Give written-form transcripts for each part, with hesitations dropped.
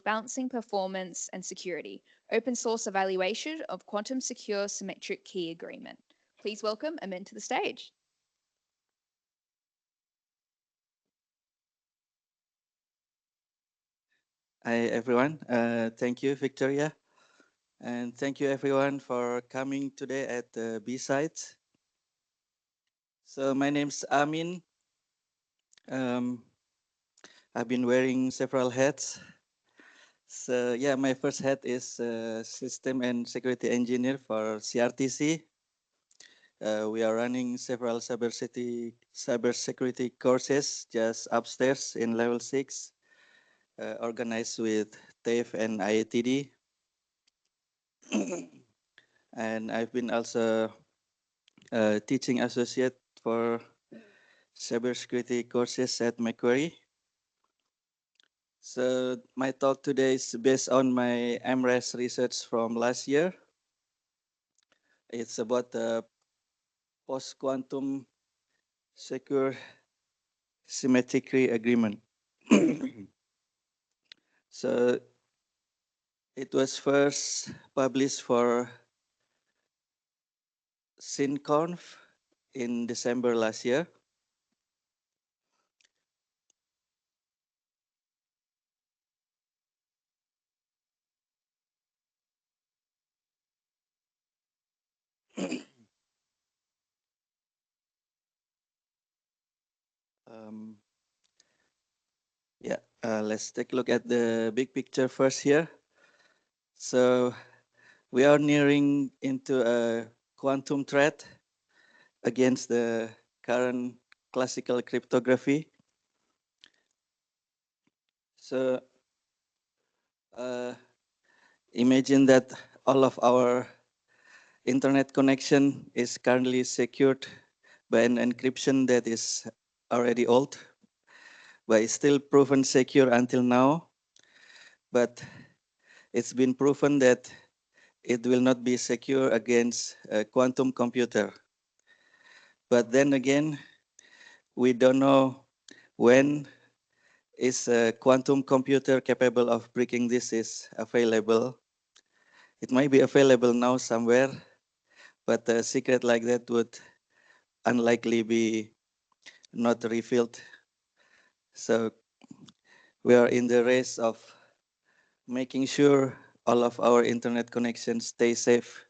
balancing performance and security, open source evaluation of quantum secure symmetric key agreement. Please welcome Amin to the stage. Hi, everyone. Thank you, Victoria. And thank you, everyone, for coming today at the B-side. So my name's Amin. Um, I've been wearing several hats. So yeah, my first hat is System and Security Engineer for CRTC. We are running several cybersecurity courses just upstairs in level 6, organized with TAFE and IATD. And I've been also teaching associate for cybersecurity courses at Macquarie. So my talk today is based on my MRES research from last year. It's about the post-quantum secure symmetric key agreement. So it was first published for SynConf in December last year. um, yeah, let's take a look at the big picture first here. So we are nearing into a quantum threat against the current classical cryptography. So uh, imagine that all of our internet connection is currently secured by an encryption that is already old, but it's still proven secure until now. But it's been proven that it will not be secure against a quantum computer. But then again, we don't know when is a quantum computer capable of breaking this is available. It might be available now somewhere, but a secret like that would unlikely be not revealed. So we are in the race of making sure all of our internet connections stay safe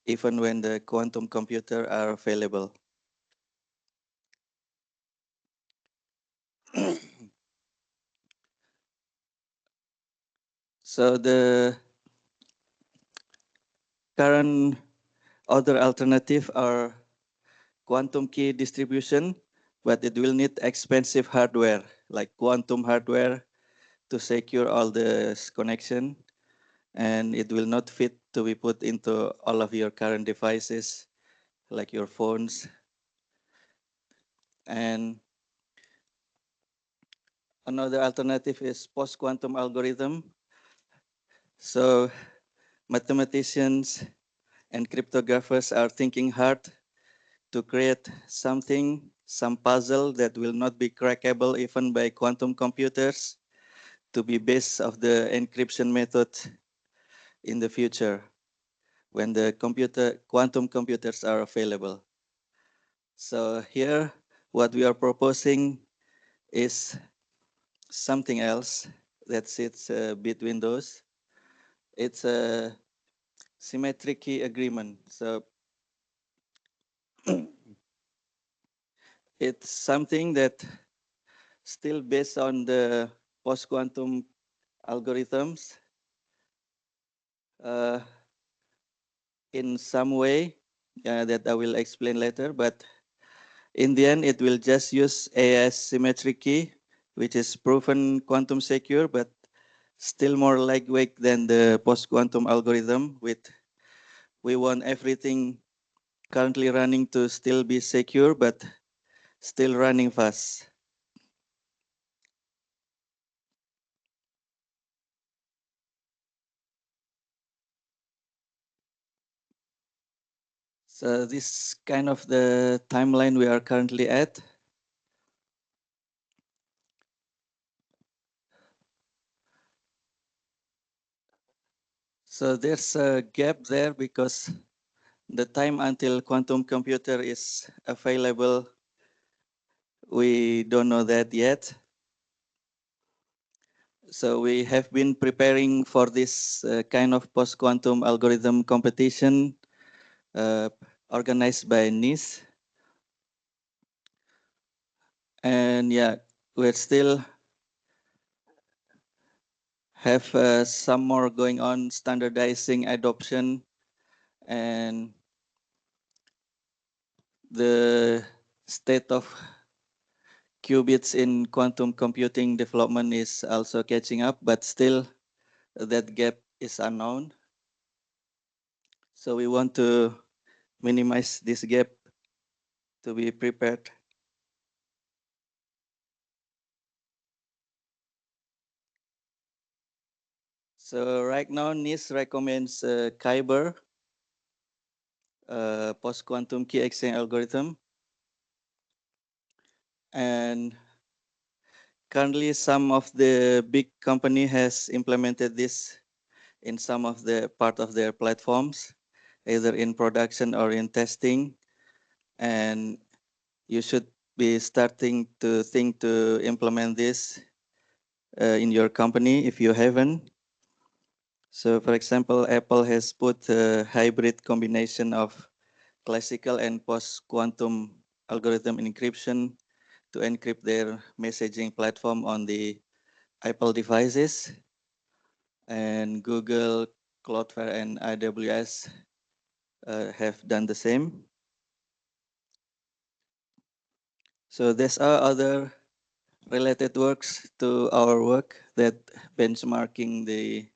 even when the quantum computer are available. So the current other alternative are quantum key distribution, but it will need expensive hardware like quantum hardware to secure all the connection, and it will not fit to be put into all of your current devices like your phones. And another alternative is post-quantum algorithm. So mathematicians and cryptographers are thinking hard to create something, some puzzle that will not be crackable even by quantum computers to be base of the encryption method in the future when the quantum computers are available. So here, what we are proposing is something else that sits between those. It's a symmetric key agreement. So it's something that still based on the post-quantum algorithms uh, in some way that I will explain later. But in the end, it will just use AS symmetric key, which is proven quantum secure, but still more lightweight than the post-quantum algorithm. We want everything currently running to still be secure, but still running fast. So this kind of the timeline we are currently at. So there's a gap there because the time until quantum computer is available, we don't know that yet. So we have been preparing for this kind of post-quantum algorithm competition uh, organized by NIS. And yeah, we're still have some more going on, standardizing adoption, and the state of qubits in quantum computing development is also catching up, but still that gap is unknown. So we want to minimize this gap to be prepared. So right now, NIST recommends Kyber, post-quantum key exchange algorithm. And currently, some of the big company has implemented this in some of the part of their platforms, either in production or in testing. And you should be starting to think to implement this in your company if you haven't. So for example, Apple has put a hybrid combination of classical and post-quantum algorithm encryption to encrypt their messaging platform on the Apple devices. And Google, Cloudflare, and AWS have done the same. So there's other related works to our work that benchmarking the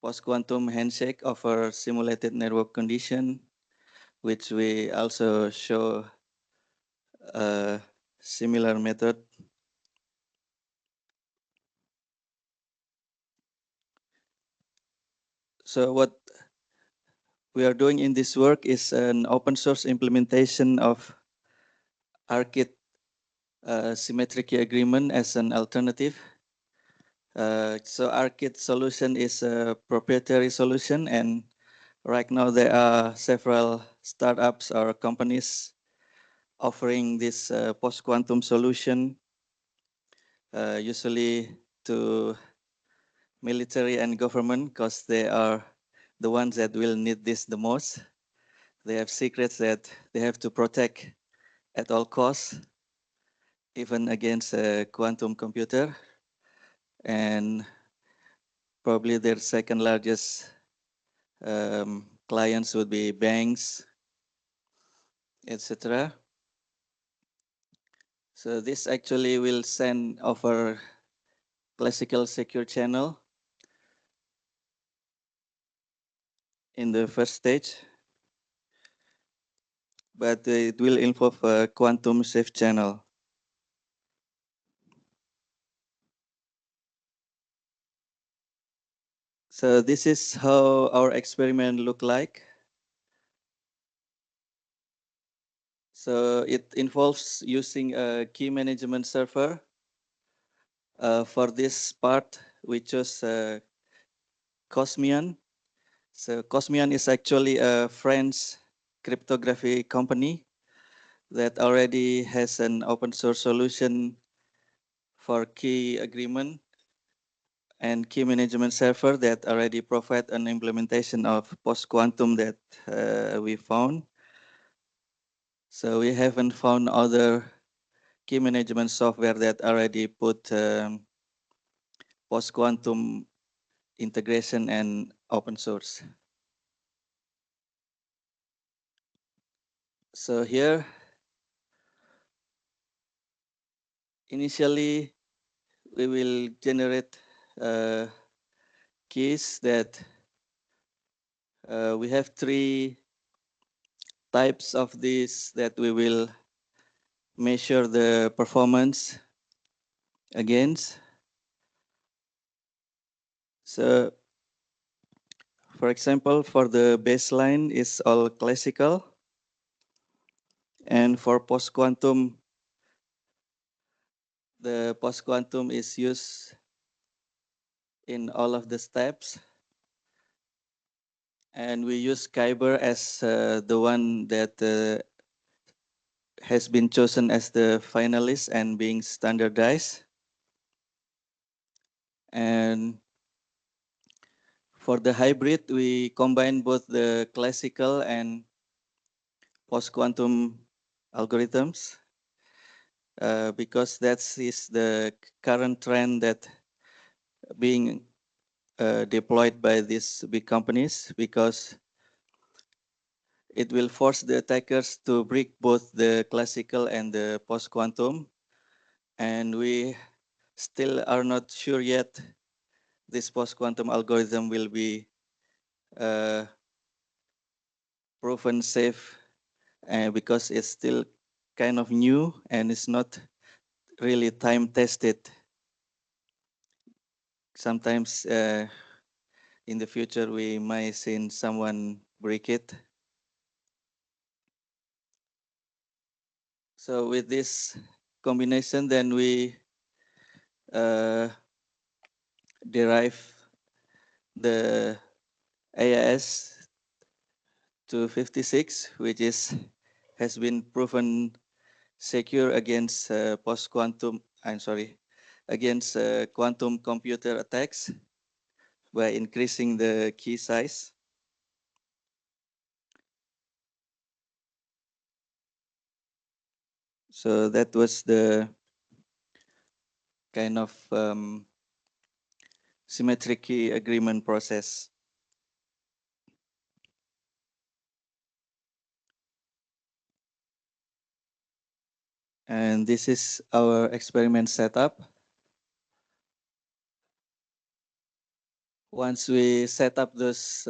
post-quantum handshake of a simulated network condition, which we also show a similar method. So what we are doing in this work is an open source implementation of ARKit symmetric key agreement as an alternative. So ARKit solution is a proprietary solution, and right now there are several startups or companies offering this post-quantum solution, usually to military and government because they are the ones that will need this the most. They have secrets that they have to protect at all costs, even against a quantum computer. And probably their second largest clients would be banks, etc. So this actually will send over classical secure channel in the first stage, but it will involve a quantum safe channel. So this is how our experiment look like. So it involves using a key management server. For this part, we chose Cosmian. So Cosmian is actually a French cryptography company that already has an open source solution for key agreement and key management server that already provide an implementation of post-quantum that we found. So we haven't found other key management software that already put post-quantum integration and open source. So here, initially, we will generate uh, keys that we have three types of these that we will measure the performance against. So for example, for the baseline is all classical, and for post-quantum, the post-quantum is used in all of the steps. And we use Kyber as the one that has been chosen as the finalist and being standardized. And for the hybrid, we combine both the classical and post-quantum algorithms because that is the current trend that being deployed by these big companies, because it will force the attackers to break both the classical and the post-quantum. And we still are not sure yet this post-quantum algorithm will be uh, proven safe, because it's still kind of new and it's not really time tested. Sometimes in the future we might see someone break it. So with this combination, then we uh, derive the AIS 256, which has been proven secure against post-quantum, I'm sorry, against quantum computer attacks by increasing the key size. So that was the kind of symmetric key agreement process. And this is our experiment setup. Once we set up this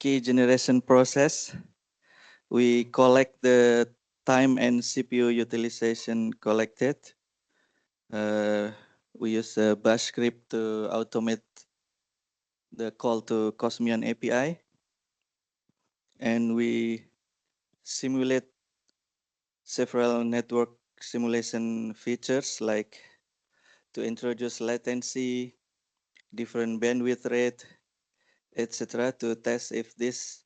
key generation process, we collect the time and CPU utilization collected. We use a bash script to automate the call to Cosmian API. And we simulate several network simulation features, like to introduce latency, different bandwidth rate, etc., to test if this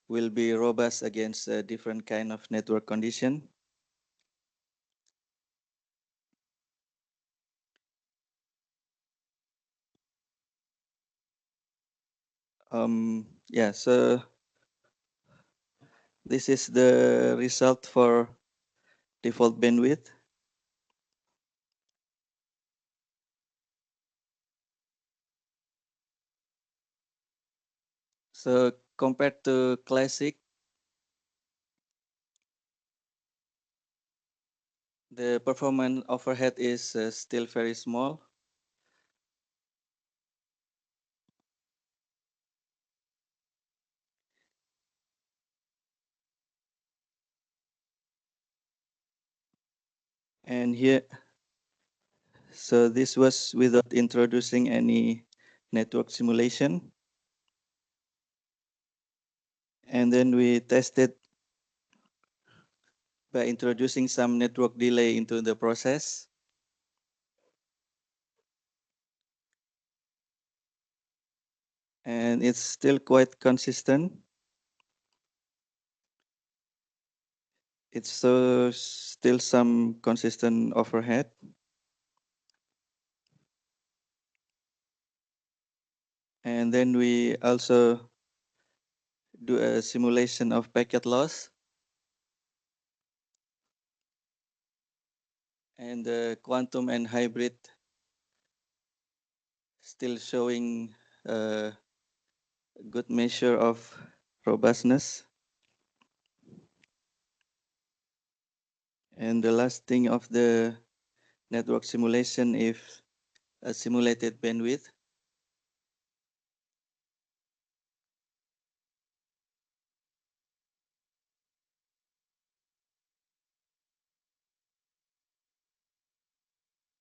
will be robust against a different kind of network condition. Yeah, so this is the result for default bandwidth. So compared to classic, the performance overhead is still very small. And here, so this was without introducing any network simulation. And then we tested by introducing some network delay into the process. And it's still quite consistent. It's still some consistent overhead. And then we also do a simulation of packet loss. And the quantum and hybrid still showing a good measure of robustness. And the last thing of the network simulation is a simulated bandwidth.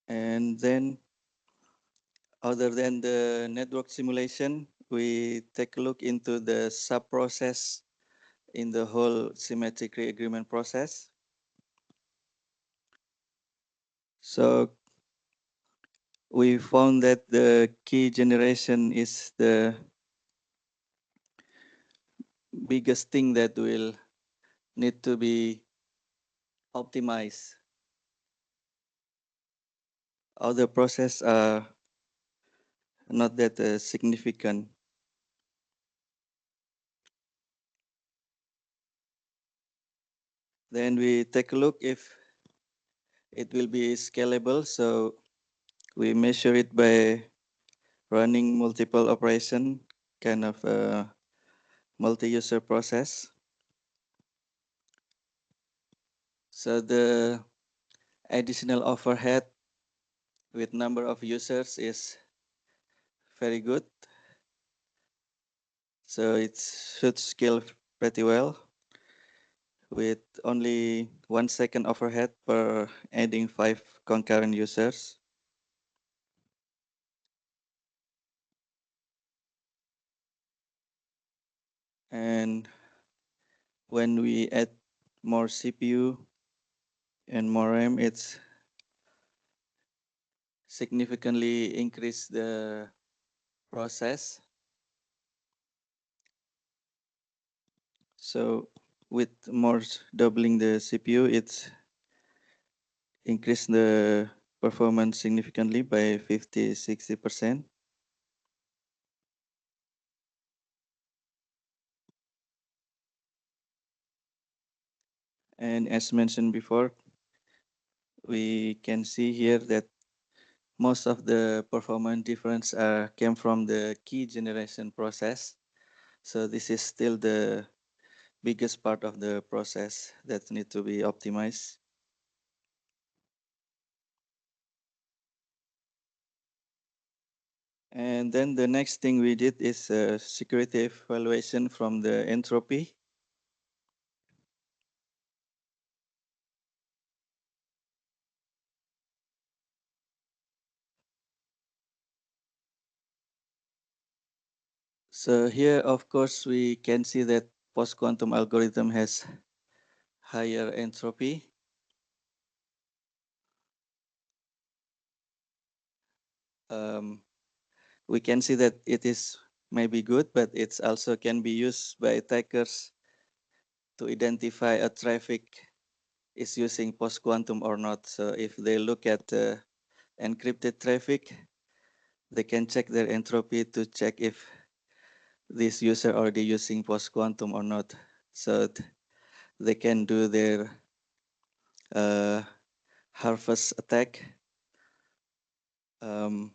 And then, other than the network simulation, we take a look into the sub-process in the whole symmetric agreement process. So we found that the key generation is the biggest thing that will need to be optimized. Other process are not that significant. Then we take a look if it will be scalable. So we measure it by running multiple operation, kind of a multi-user process. So the additional overhead with number of users is very good. So it should scale pretty well with only 1 second overhead per adding 5 concurrent users. And when we add more CPU and more RAM, it's significantly increase the process. So with more doubling the CPU, it's increase the performance significantly by 50-60%. And as mentioned before, we can see here that most of the performance difference came from the key generation process. So this is still the biggest part of the process that need to be optimized. And then the next thing we did is security evaluation from the entropy. So here, of course, we can see that post-quantum algorithm has higher entropy. Um, we can see that it is maybe good, but it's also can be used by attackers to identify a traffic is using post-quantum or not. So if they look at encrypted traffic, they can check their entropy to check if this user already using post-quantum or not. So they can do their uh, harvest attack. Um,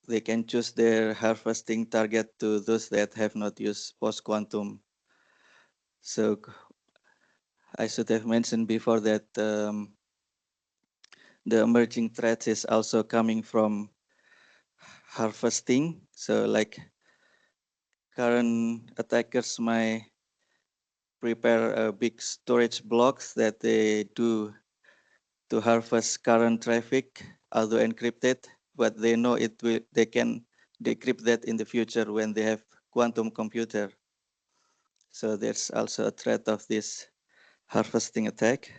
they can choose their harvesting target to those that have not used post-quantum. So I should have mentioned before that the emerging threats is also coming from harvesting. So like current attackers might prepare a big storage blocks that they do to harvest current traffic, although encrypted, but they know they can decrypt that in the future when they have quantum computer. So there's also a threat of this harvesting attack.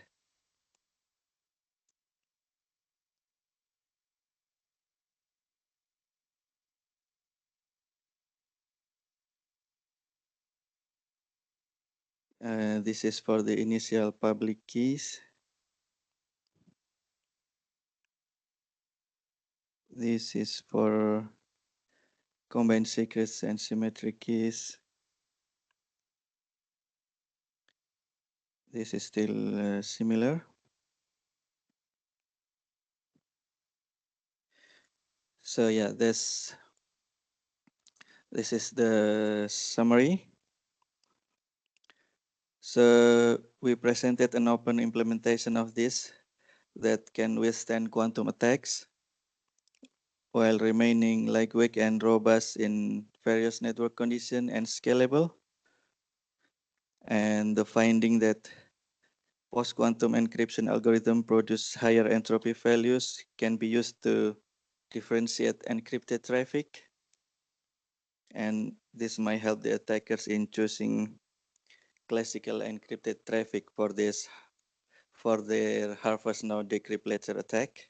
This is for the initial public keys. This is for combined secrets and symmetric keys. This is still similar. So yeah, this is the summary. So we presented an open implementation of this that can withstand quantum attacks while remaining lightweight and robust in various network conditions and scalable. And the finding that post-quantum encryption algorithm produce higher entropy values can be used to differentiate encrypted traffic. And this might help the attackers in choosing classical encrypted traffic for their harvest now decrypt later attack.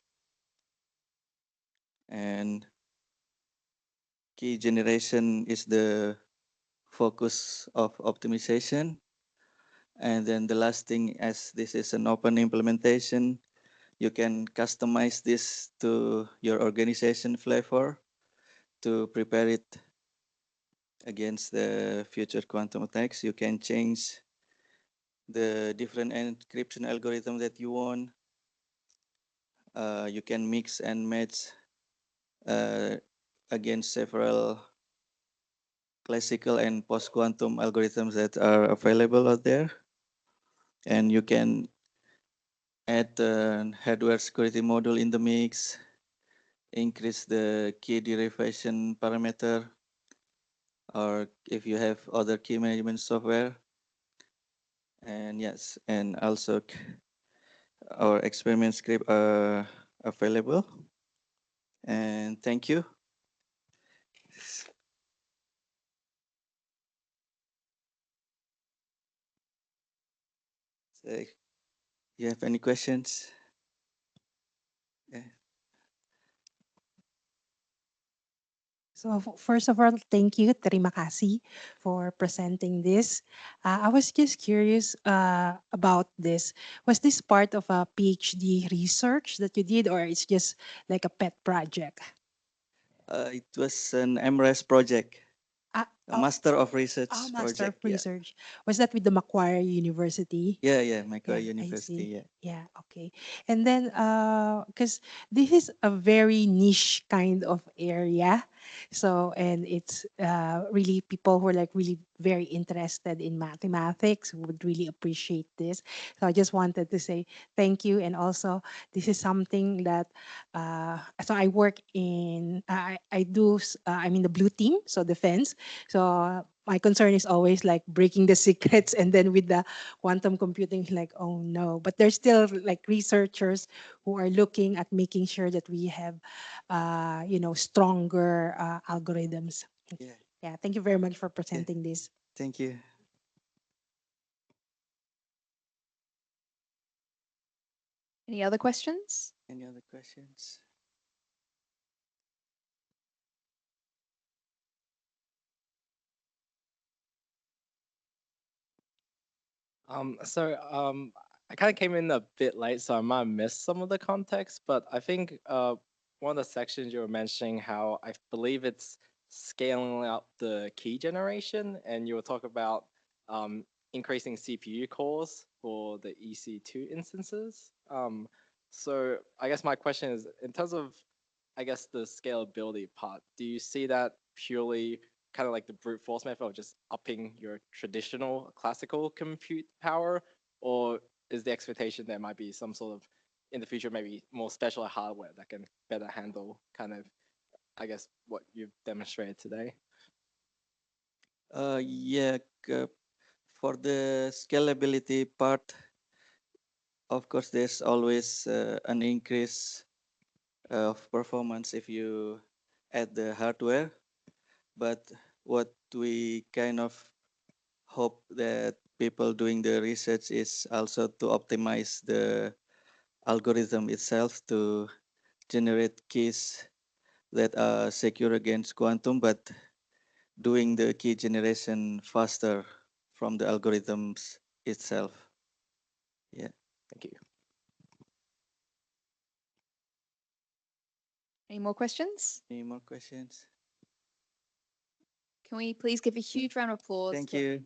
And key generation is the focus of optimization. And then the last thing, as this is an open implementation, you can customize this to your organization flavor to prepare it against the future quantum attacks. You can change the different encryption algorithm that you want. You can mix and match uh, against several classical and post-quantum algorithms that are available out there. And you can add a hardware security module in the mix, increase the key derivation parameter, or if you have other key management software. And yes, and also our experiment script are available. And thank you. So, you have any questions? Yeah. So first of all, thank you, terima kasih, for presenting this. I was just curious about this. Was this part of a PhD research that you did, or it's just like a pet project? It was an MRES project, Ah, a oh, Master of Research Master of project. Yeah. Research. Was that with the Macquarie University? Yeah, yeah, Macquarie Yeah, I University. see. Yeah. Yeah, okay. And then, because this is a very niche kind of area, so and it's really people who are like really very interested in mathematics would really appreciate this. So I just wanted to say thank you, and also this is something that so I work in I do I'm in the blue team, so defense. So my concern is always like breaking the secrets, and then with the quantum computing like oh no, but there's still like researchers who are looking at making sure that we have stronger algorithms. Yeah. Yeah, thank you very much for Yeah. presenting this. Thank you. Any other questions? Any other questions? I kind of came in a bit late, so I might have missed some of the context. But I think one of the sections you were mentioning, how I believe it's scaling up the key generation, and you were talking about um, increasing CPU cores for the EC2 instances. So I guess my question is, in terms of, I guess the scalability part, do you see that purely kind of like the brute force method of just upping your traditional classical compute power, or is the expectation there might be some sort of in the future maybe more special hardware that can better handle kind of I guess what you've demonstrated today? Yeah, for the scalability part, of course, there's always an increase of performance if you add the hardware. But what we kind of hope that people doing the research is also to optimize the algorithm itself to generate keys that are secure against quantum, but doing the key generation faster from the algorithms itself. Yeah. Thank you. Any more questions? Any more questions? Can we please give a huge round of applause Thank to you.